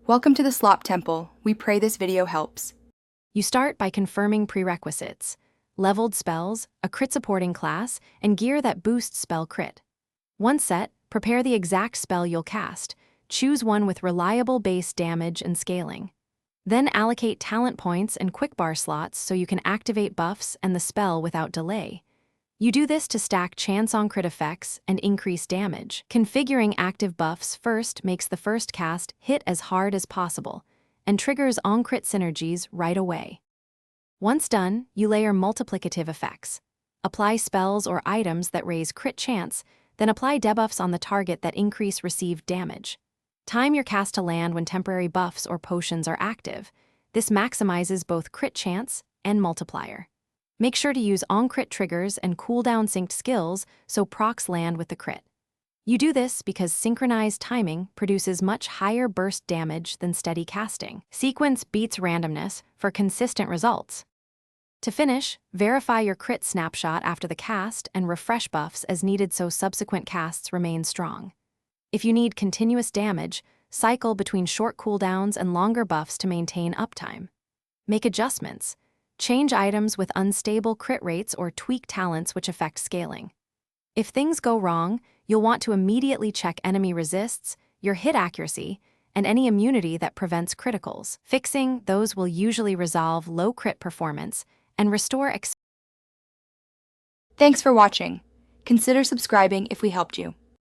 Welcome to the Slop Temple. We pray this video helps. You start by confirming prerequisites: leveled spells, a crit supporting class, and gear that boosts spell crit. Once set, prepare the exact spell you'll cast. Choose one with reliable base damage and scaling. Then allocate talent points and quickbar slots so you can activate buffs and the spell without delay. You do this to stack chance on crit effects and increase damage. Configuring active buffs first makes the first cast hit as hard as possible and triggers on-crit synergies right away. Once done, you layer multiplicative effects. Apply spells or items that raise crit chance, then apply debuffs on the target that increase received damage. Time your cast to land when temporary buffs or potions are active. This maximizes both crit chance and multiplier. Make sure to use on-crit triggers and cooldown synced skills so procs land with the crit. You do this because synchronized timing produces much higher burst damage than steady casting. Sequence beats randomness for consistent results. To finish, verify your crit snapshot after the cast and refresh buffs as needed so subsequent casts remain strong. If you need continuous damage, cycle between short cooldowns and longer buffs to maintain uptime. Make adjustments. Change items with unstable crit rates or tweak talents which affect scaling. If things go wrong, you'll want to immediately check enemy resists, your hit accuracy, and any immunity that prevents criticals. Fixing those will usually resolve low crit performance and restore. Thanks for watching. Consider subscribing if we helped you.